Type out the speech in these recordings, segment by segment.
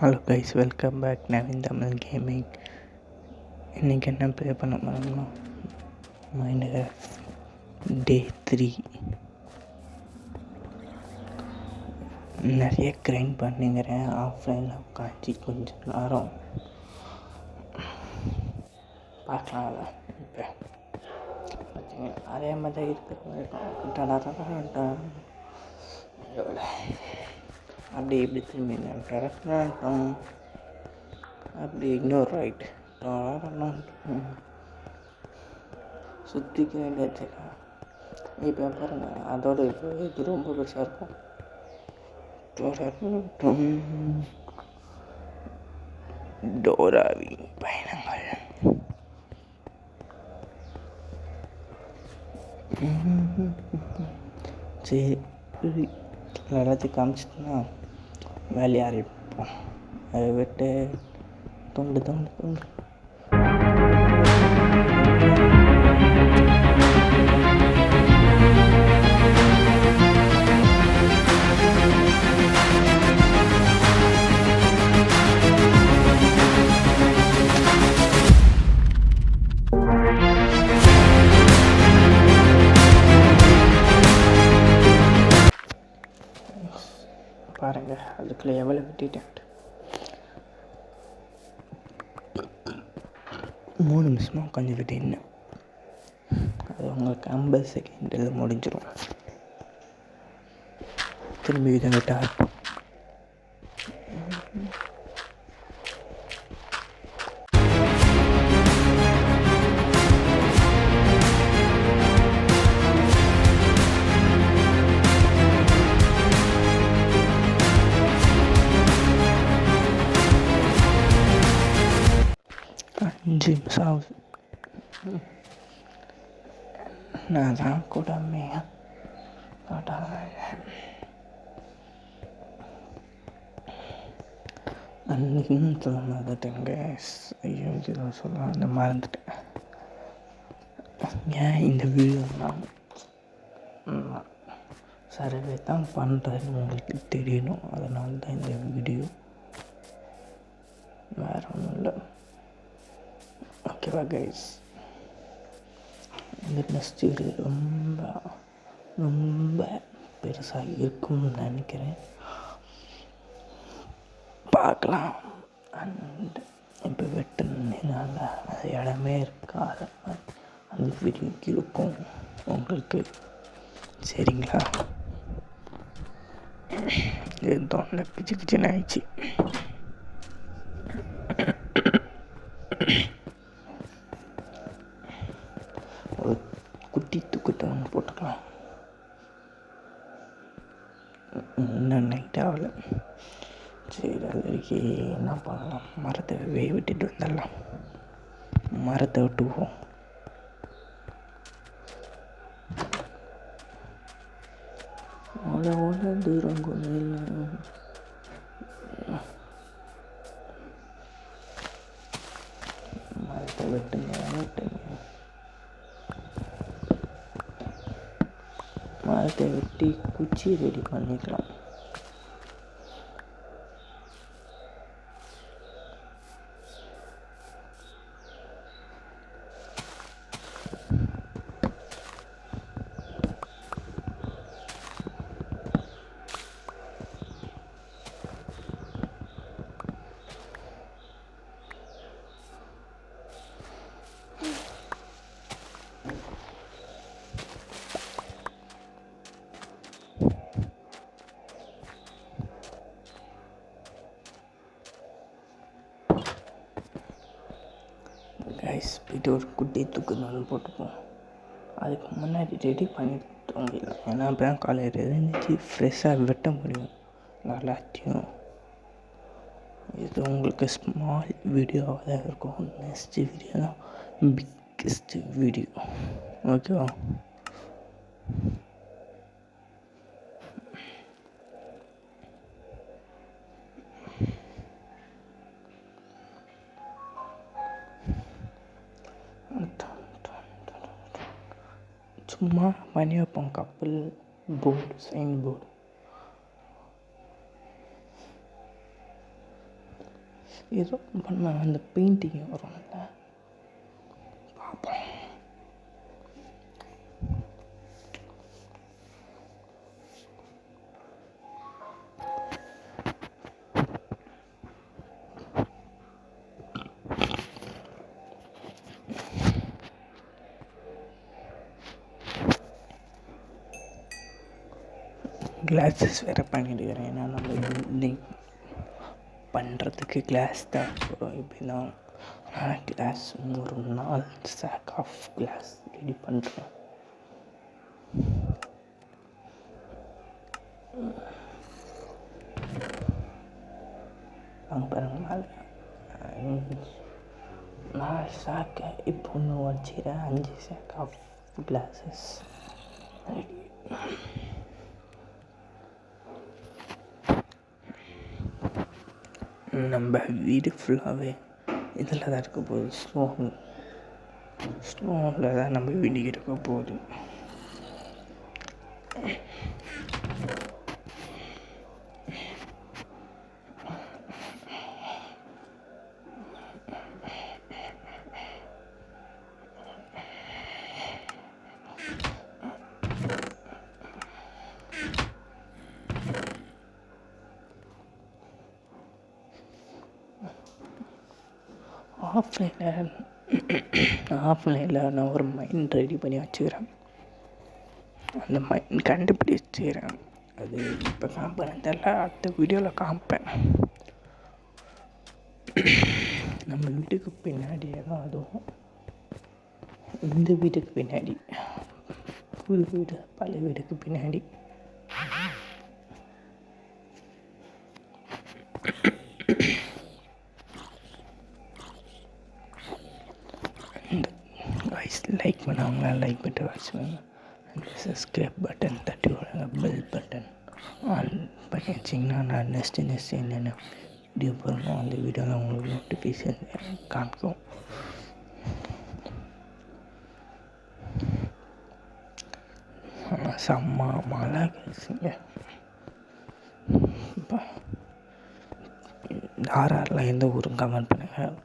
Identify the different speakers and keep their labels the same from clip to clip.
Speaker 1: Hello guys, welcome back. Naveen Tamil gaming. இன்றைக்கி என்ன play பண்ண போகிறோம்னா மைன்கிராஃப்ட் டே 3. நிறைய கிரைண்ட் பண்ணிங்கிறேன் ஆஃப்லைனில் உட்காந்து கொஞ்சம் நேரம் பார்க்கலாம். அதை இப்போ பார்த்தீங்கன்னா அதே மாதிரி இருக்கிற வரைக்கும் அப்படி இப்படி திரும்பி அப்படி இன்னொரு ரைட் சுற்றிக்க வேண்டியது. இப்போ பாருங்கள், அதோட இப்போ இது ரொம்ப பெருசாக இருக்கும். டோராவின் பயணங்கள். சரி, எல்லாத்தையும் காமிச்சிட்டுனா வேலையை ஆரம்பிப்போம். அதை விட்டு தொண்டு பாருங்கள், அதுக்குள்ளே எவ்வளோ விட்டுட்டேன். 3 நிமிஷமாக உட்காந்து விட்டேன். அது உங்களுக்கு 50 செகண்டில் முடிஞ்சிடும். திரும்பி இதை விட்டால் James House. நான் தான் கூடாமே அன்றைக்கின்னு சொல்ல மறந்துட்டேங்க. ஐயோ, இதை சொல்ல அந்த மறந்துட்டேன். ஏன் இந்த வீடியோலாம் சர்வே தான் பண்ணுறதுன்னு உங்களுக்கு தெரியணும். அதனால தான் இந்த வீடியோ, வேறு ஒன்றும் இல்லை. ஓகேவா கைஸ்? இந்த நெக்ஸ்ட் வீடியோ ரொம்ப ரொம்ப பெருசாக இருக்கும்னு நினைக்கிறேன். பார்க்கலாம். அண்ட் இப்போ வெட்டினால அது இடமே இருக்காத மாதிரி அந்த வீடியோக்கு இருக்கும் உங்களுக்கு. சரிங்களா? இது தொண்டை கிச்சின்னு ஆயிடுச்சு. ஒரு குட்டி தூக்கத்தை ஒன்று போட்டுக்கலாம். இன்னும் நைட் ஆகலை. சரி, அது வரைக்கும் என்ன பண்ணலாம்? மரத்தை விட்டுட்டு வந்துடலாம். மரத்தை விட்டுவோம். அவ்வளோ தூரம் கொஞ்சம் மரத்தை வெட்டுங்க. மரத்தை வெட்டி குச்சி ரெடி பண்ணிக்கலாம். கைஸ், போய்ட்டு ஒரு குட்டி தூக்குனாலும் போட்டுப்போம். அதுக்கு முன்னாடி ரெடி பண்ணிட்டு தூங்கிடலாம். ஏன்னா அப்போ தான் காலையில் எழுந்திரிச்சி ஃப்ரெஷ்ஷாக வெட்ட முடியும் எல்லாத்தையும். இது உங்களுக்கு ஸ்மால் வீடியோவாக தான் இருக்கும். நெக்ஸ்ட் வீடியோ தான் பிக்கெஸ்ட் வீடியோ. ஓகேவா? சும்மா பண்ணி வைப்போம். கப்பல் போர்டு, சைன் போர்டு. ஏதோ பண்ண அந்த பெயிண்டிங் வரும்ல, பார்ப்போம். கிளாஸஸ் வேறு பண்ணிட்டுக்கிறேன். ஏன்னா நம்ம பில்டிங் பண்ணுறதுக்கு கிளாஸ் தான் எப்படின்னா, ஆனால் கிளாஸ் ஒரு 4 ஸ்டாக் ஆஃப் கிளாஸ் ரெடி பண்ணுறேன். அங்கே பாருங்க மேலே 4 ஸ்டாக்கு இப்போ ஒன்று வச்சுக்கிறேன். 5 ஸ்டாக் ஆஃப் கிளாஸஸ் ரெடி. நம்ம வீடு ஃபுல்லாகவே இதில் தான் இருக்க போகுது. ஸ்டோனில் தான் நம்ம வீடு இருக்க போகுது. ஆஃப்லைனில் நான் ஒரு மைண்ட் ரெடி பண்ணி வச்சுக்கிறேன். அந்த மைண்ட் கண்டுபிடிச்சிக்கிறேன். அது இப்போ காமிப்பேன் தெரியல, அடுத்த வீடியோவில் காமிப்பேன். நம்ம வீட்டுக்கு பின்னாடியே தான் அதுவும். இந்த வீட்டுக்கு பின்னாடி, புது வீடு பழைய வீட்டுக்கு பின்னாடி. லைக் பண்ணவங்களாம் லைக் பண்ணிட்டு வச்சுக்கோங்க. அந்த சப்ஸ்கிரைப் பட்டன் தட்டி விடுங்க. பெல் பட்டன் ஆன் பண்ணி வச்சிங்கன்னா நான் நெக்ஸ்ட்டு என்னென்ன வீடியோ போடணும் அந்த வீடியோவில் உங்களுக்கு நோட்டிஃபிகேஷன் காமிக்கும். செம்ம மழை கிடைச்சிங்க. இப்போ யாரெல்லாம் எந்த ஊரும் கமெண்ட் பண்ணுங்கள்.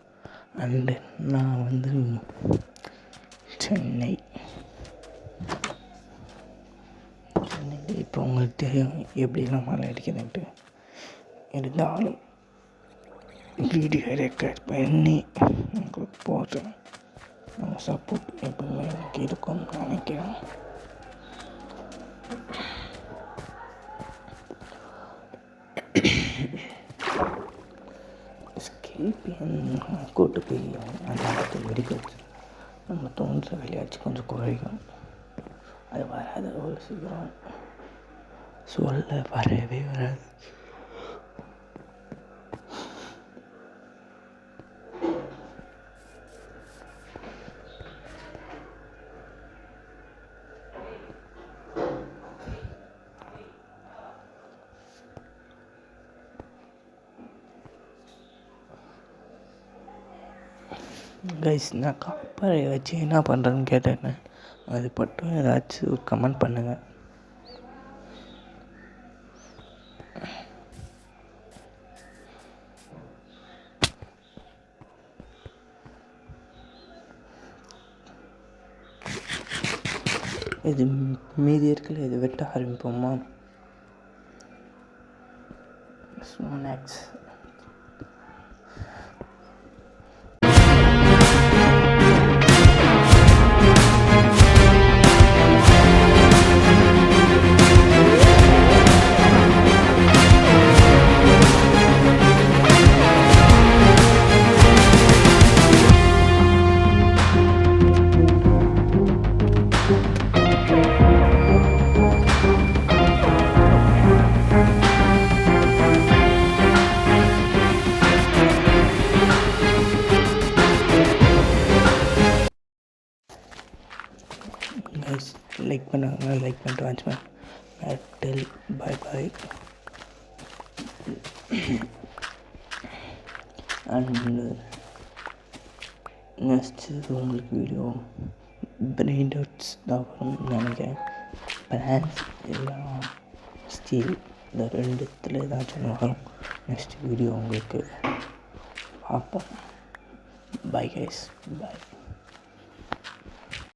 Speaker 1: அண்டு நான் வந்து சென்னை இப்போ உங்களுக்கு தெரியும் எப்படிலாம் மழை அடிக்குதுன்ட்டு. இருந்தாலும் வீடியோ ரெக்கார்ட் பண்ணி உங்களுக்கு போடுறேன். நம்ம சப்போர்ட் எப்பவுமே எனக்கு இருக்கும்னு நினைக்கிறேன். ஸ்கேல்பியன் கூட்டு போய் அந்த இடத்துல வெடிக்க வச்சு நம்ம தோன்ற விளையாச்சு கொஞ்சம் குறையும். அது வராது அவ்வளோ சீக்கிரம், சொல்ல வரவே வராது. கைஸ், நான் காப்பரை வச்சு என்ன பண்ணுறேன்னு கேட்டேன்னு அது மட்டும் ஏதாச்சும் கமெண்ட் பண்ணுங்கள். இது மீதி இருக்குல்ல, இது வெட்ட ஆரம்பிப்போமா? ஸ்நாக்ஸ் கைஸ், லைக் பண்ணுவாங்க, லைக் பண்ணிட்டு watchman tell bye bye. And next உங்களுக்கு வீடியோ பிரெயின் டவுட்ஸ் தான் வரும்னு நினைக்கிறேன். பிளான்ஸ் எல்லாம் ஸ்டீல் இந்த 2 ஏதாச்சும் வரும் நெக்ஸ்ட் வீடியோ உங்களுக்கு. பார்ப்போம். Bye guys, by.